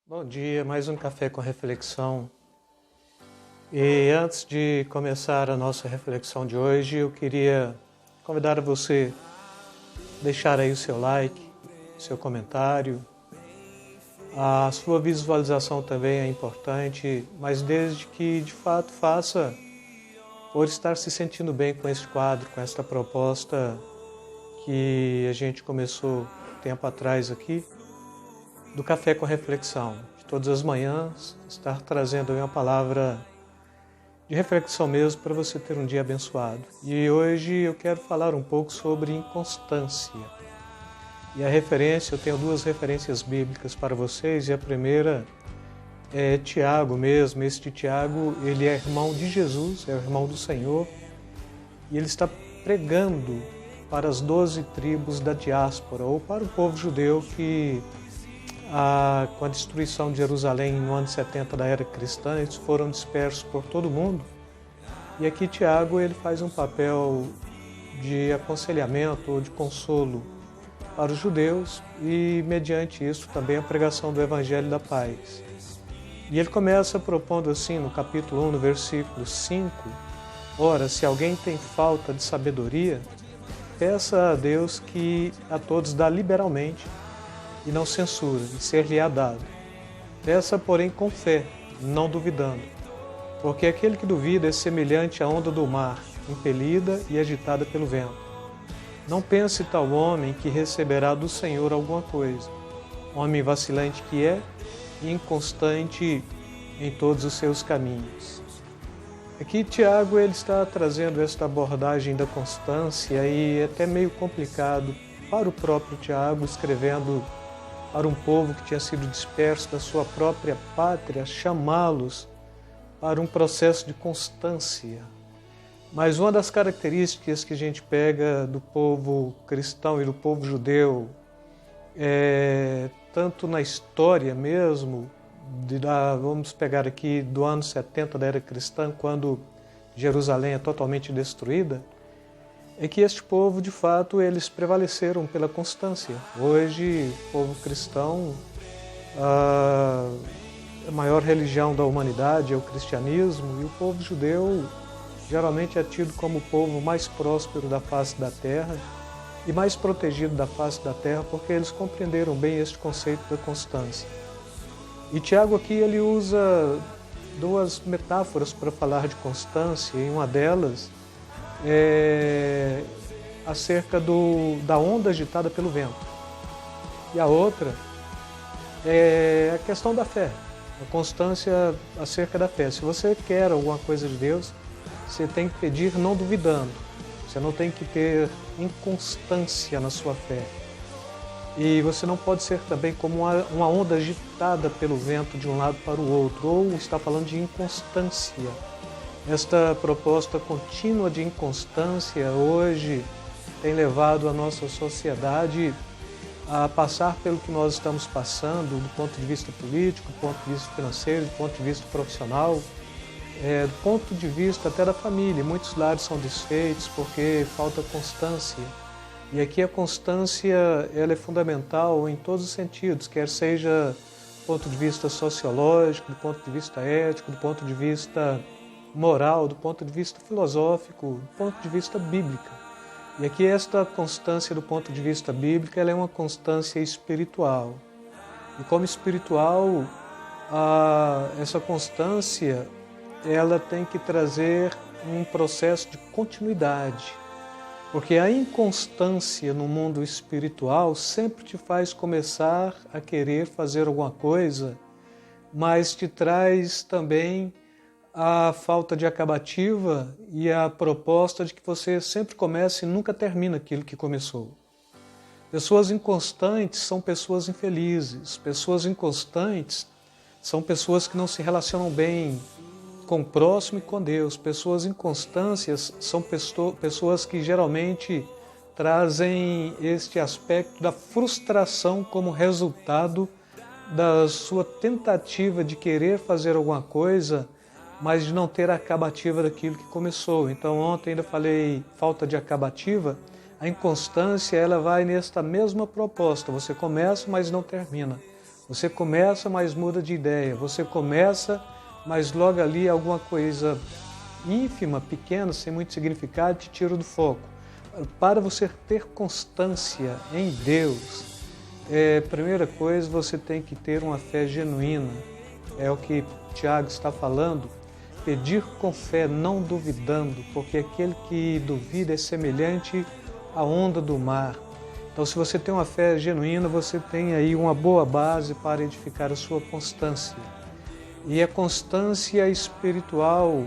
Bom dia, mais um café com reflexão. E antes de começar a nossa reflexão de hoje, eu queria convidar você a deixar aí o seu like, seu comentário. A sua visualização também é importante, mas desde que de fato faça por estar se sentindo bem com esse quadro, com esta proposta que a gente começou tempo atrás aqui, do Café com Reflexão. De todas as manhãs, estar trazendo uma palavra de reflexão mesmo para você ter um dia abençoado. E hoje eu quero falar um pouco sobre inconstância. E a referência, eu tenho duas referências bíblicas para vocês, e a primeira é Tiago mesmo. Este Tiago, ele é irmão de Jesus, é o irmão do Senhor, e ele está pregando para as 12 tribos da diáspora, ou para o povo judeu que, com a destruição de Jerusalém no ano 70 da era cristã, eles foram dispersos por todo o mundo. E aqui Tiago ele faz um papel de aconselhamento ou de consolo para os judeus e, mediante isso, também a pregação do Evangelho da Paz. E ele começa propondo assim, no capítulo 1, no versículo 5, ora, se alguém tem falta de sabedoria, peça a Deus que a todos dá liberalmente e não censura, e ser-lhe-á dado. Peça, porém, com fé, não duvidando, porque aquele que duvida é semelhante à onda do mar, impelida e agitada pelo vento. Não pense tal homem que receberá do Senhor alguma coisa, homem vacilante que é e inconstante em todos os seus caminhos. Aqui Tiago ele está trazendo esta abordagem da constância e é até meio complicado para o próprio Tiago, escrevendo para um povo que tinha sido disperso da sua própria pátria, chamá-los para um processo de constância. Mas uma das características que a gente pega do povo cristão e do povo judeu, tanto na história mesmo, vamos pegar aqui do ano 70 da era cristã, quando Jerusalém é totalmente destruída, é que este povo, de fato, eles prevaleceram pela constância. Hoje, o povo cristão, a maior religião da humanidade é o cristianismo, e o povo judeu geralmente é tido como o povo mais próspero da face da terra e mais protegido da face da terra, porque eles compreenderam bem este conceito da constância. E Tiago aqui ele usa duas metáforas para falar de constância, e uma delas é acerca da onda agitada pelo vento. E a outra é a questão da fé, a constância acerca da fé. Se você quer alguma coisa de Deus, você tem que pedir não duvidando. Você não tem que ter inconstância na sua fé. E você não pode ser também como uma onda agitada pelo vento de um lado para o outro, ou está falando de inconstância. Esta proposta contínua de inconstância hoje tem levado a nossa sociedade a passar pelo que nós estamos passando, do ponto de vista político, do ponto de vista financeiro, do ponto de vista profissional, do ponto de vista até da família. Muitos lares são desfeitos porque falta constância. E aqui a constância ela é fundamental em todos os sentidos, quer seja do ponto de vista sociológico, do ponto de vista ético, do ponto de vista moral, do ponto de vista filosófico, do ponto de vista bíblico. E aqui esta constância do ponto de vista bíblico ela é uma constância espiritual. E como espiritual, essa constância ela tem que trazer um processo de continuidade. Porque a inconstância no mundo espiritual sempre te faz começar a querer fazer alguma coisa, mas te traz também a falta de acabativa e a proposta de que você sempre comece e nunca termina aquilo que começou. Pessoas inconstantes são pessoas infelizes. Pessoas inconstantes são pessoas que não se relacionam bem com o próximo e com Deus. Pessoas inconstâncias são pessoas que geralmente trazem este aspecto da frustração como resultado da sua tentativa de querer fazer alguma coisa, mas de não ter a acabativa daquilo que começou. Então ontem ainda falei falta de acabativa. A inconstância ela vai nesta mesma proposta. Você começa, mas não termina. Você começa, mas muda de ideia. Você começa, mas logo ali alguma coisa ínfima, pequena, sem muito significado, te tira do foco. Para você ter constância em Deus, primeira coisa, você tem que ter uma fé genuína. É o que Tiago está falando. Pedir com fé, não duvidando, porque aquele que duvida é semelhante à onda do mar. Então, se você tem uma fé genuína, você tem aí uma boa base para edificar a sua constância. E a constância espiritual,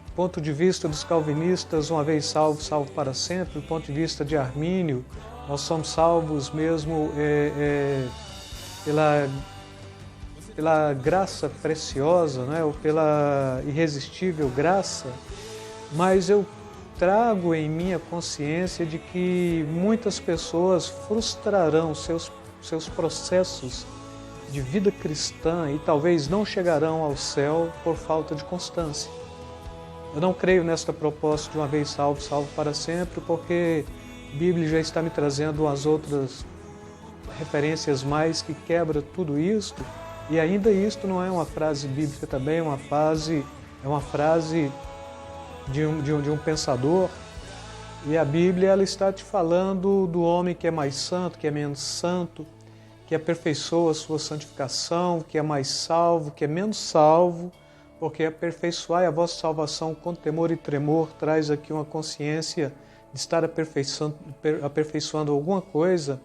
do ponto de vista dos calvinistas, uma vez salvo, salvo para sempre. Do ponto de vista de Armínio, nós somos salvos mesmo pela graça preciosa, né? Ou pela irresistível graça, mas eu trago em minha consciência de que muitas pessoas frustrarão seus processos de vida cristã e talvez não chegarão ao céu por falta de constância. Eu não creio nesta proposta de uma vez salvo, salvo para sempre, porque a Bíblia já está me trazendo umas outras referências mais que quebra tudo isto. E ainda isto não é uma frase bíblica também, é uma frase de um pensador. E a Bíblia ela está te falando do homem que é mais santo, que é menos santo, que aperfeiçoa a sua santificação, que é mais salvo, que é menos salvo, porque aperfeiçoai a vossa salvação com temor e tremor traz aqui uma consciência de estar aperfeiçoando alguma coisa.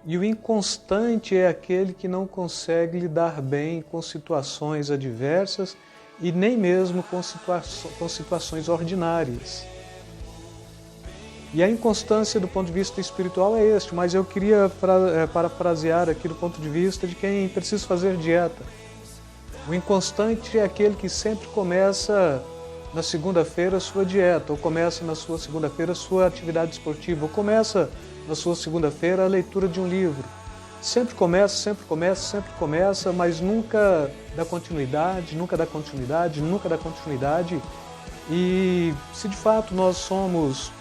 E o inconstante é aquele que não consegue lidar bem com situações adversas e nem mesmo com situações ordinárias. E a inconstância do ponto de vista espiritual é este, mas eu queria parafrasear aqui do ponto de vista de quem precisa fazer dieta. O inconstante é aquele que sempre começa na segunda-feira a sua dieta, ou começa na sua segunda-feira a sua atividade esportiva, ou começa na sua segunda-feira a leitura de um livro. Sempre começa, mas nunca dá continuidade. E se de fato nós somos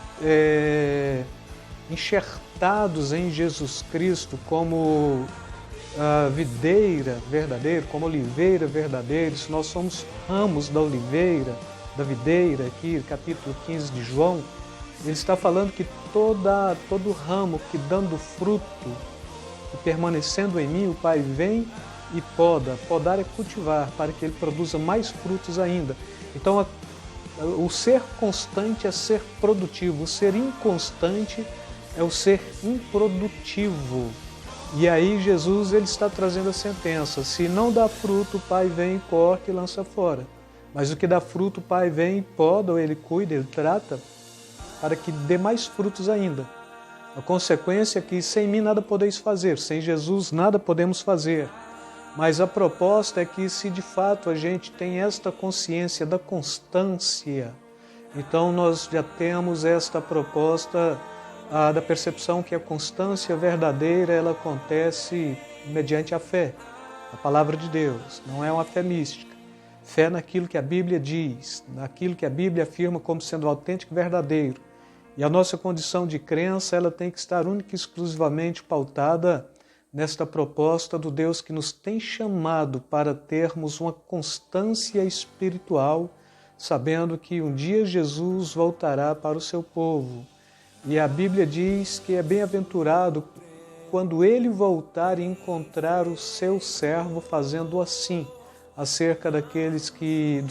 enxertados em Jesus Cristo como a videira verdadeira, como oliveira verdadeira, se nós somos ramos da oliveira, da videira, aqui capítulo 15 de João, ele está falando que todo ramo que dando fruto e permanecendo em mim, o Pai vem e poda. Podar é cultivar, para que ele produza mais frutos ainda. Então, o ser constante é ser produtivo, o ser inconstante é o ser improdutivo. E aí Jesus ele está trazendo a sentença: se não dá fruto, o Pai vem, corta e lança fora. Mas o que dá fruto, o Pai vem, poda, ou ele cuida, ele trata, para que dê mais frutos ainda. A consequência é que sem mim nada podeis fazer, sem Jesus nada podemos fazer. Mas a proposta é que se de fato a gente tem esta consciência da constância, então nós já temos esta proposta da percepção que a constância verdadeira ela acontece mediante a fé, a palavra de Deus, não é uma fé mística. Fé naquilo que a Bíblia diz, naquilo que a Bíblia afirma como sendo autêntico e verdadeiro. E a nossa condição de crença ela tem que estar única e exclusivamente pautada nesta proposta do Deus que nos tem chamado para termos uma constância espiritual, sabendo que um dia Jesus voltará para o seu povo. E a Bíblia diz que é bem-aventurado quando ele voltar e encontrar o seu servo fazendo assim, acerca do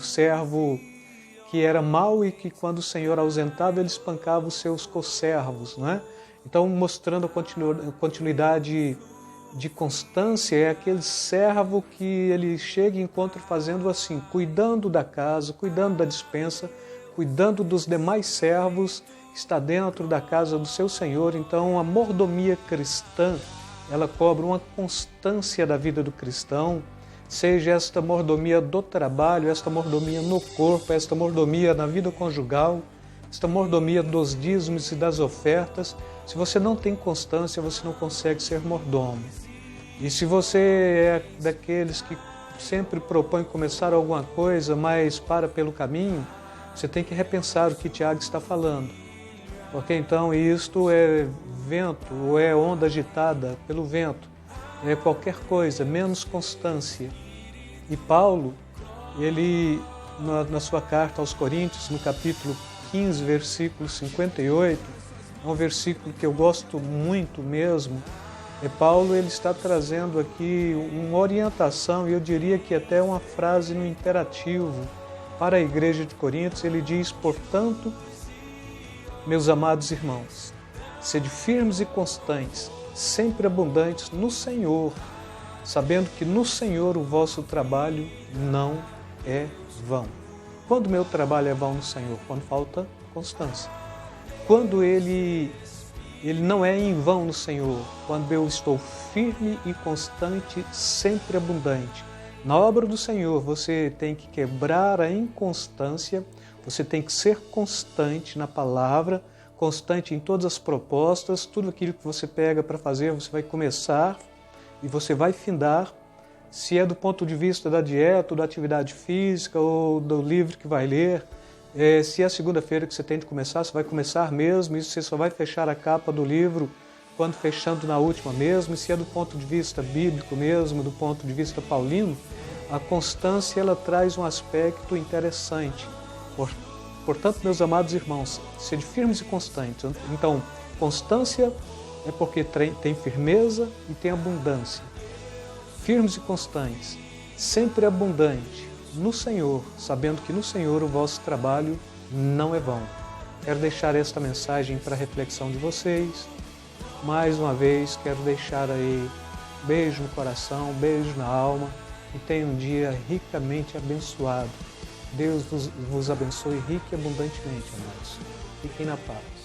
servo que era mau e que quando o Senhor ausentava ele espancava os seus conservos, não é? Então, mostrando a continuidade de constância, é aquele servo que ele chega e encontra fazendo assim, cuidando da casa, cuidando da despensa, cuidando dos demais servos, está dentro da casa do seu Senhor. Então, a mordomia cristã, ela cobra uma constância da vida do cristão, seja esta mordomia do trabalho, esta mordomia no corpo, esta mordomia na vida conjugal, esta mordomia dos dízimos e das ofertas. Se você não tem constância, você não consegue ser mordomo. E se você é daqueles que sempre propõe começar alguma coisa, mas para pelo caminho, você tem que repensar o que Tiago está falando. Porque então isto é vento, ou é onda agitada pelo vento. qualquer coisa, menos constância. E Paulo, ele, na sua carta aos Coríntios, no capítulo 15, versículo 58, é um versículo que eu gosto muito mesmo. Paulo, ele está trazendo aqui uma orientação, e eu diria que até uma frase no imperativo para a igreja de Coríntios. Ele diz: portanto, meus amados irmãos, sede firmes e constantes, sempre abundantes no Senhor, sabendo que no Senhor o vosso trabalho não é vão. Quando o meu trabalho é vão no Senhor? Quando falta constância. Quando ele não é em vão no Senhor, quando eu estou firme e constante, sempre abundante. Na obra do Senhor, você tem que quebrar a inconstância, você tem que ser constante na palavra, constante em todas as propostas, tudo aquilo que você pega para fazer, você vai começar e você vai findar. Se é do ponto de vista da dieta, ou da atividade física, ou do livro que vai ler, se é a segunda-feira que você tem de começar, você vai começar mesmo, e você só vai fechar a capa do livro quando fechando na última mesmo. E se é do ponto de vista bíblico mesmo, do ponto de vista paulino, a constância ela traz um aspecto interessante. Portanto, meus amados irmãos, sede firmes e constantes. Então, constância é porque tem firmeza e tem abundância. Firmes e constantes, sempre abundante no Senhor, sabendo que no Senhor o vosso trabalho não é vão. Quero deixar esta mensagem para a reflexão de vocês. Mais uma vez, quero deixar aí beijo no coração, beijo na alma, e tenha um dia ricamente abençoado. Deus vos abençoe rica e abundantemente, amados. Fiquem na paz.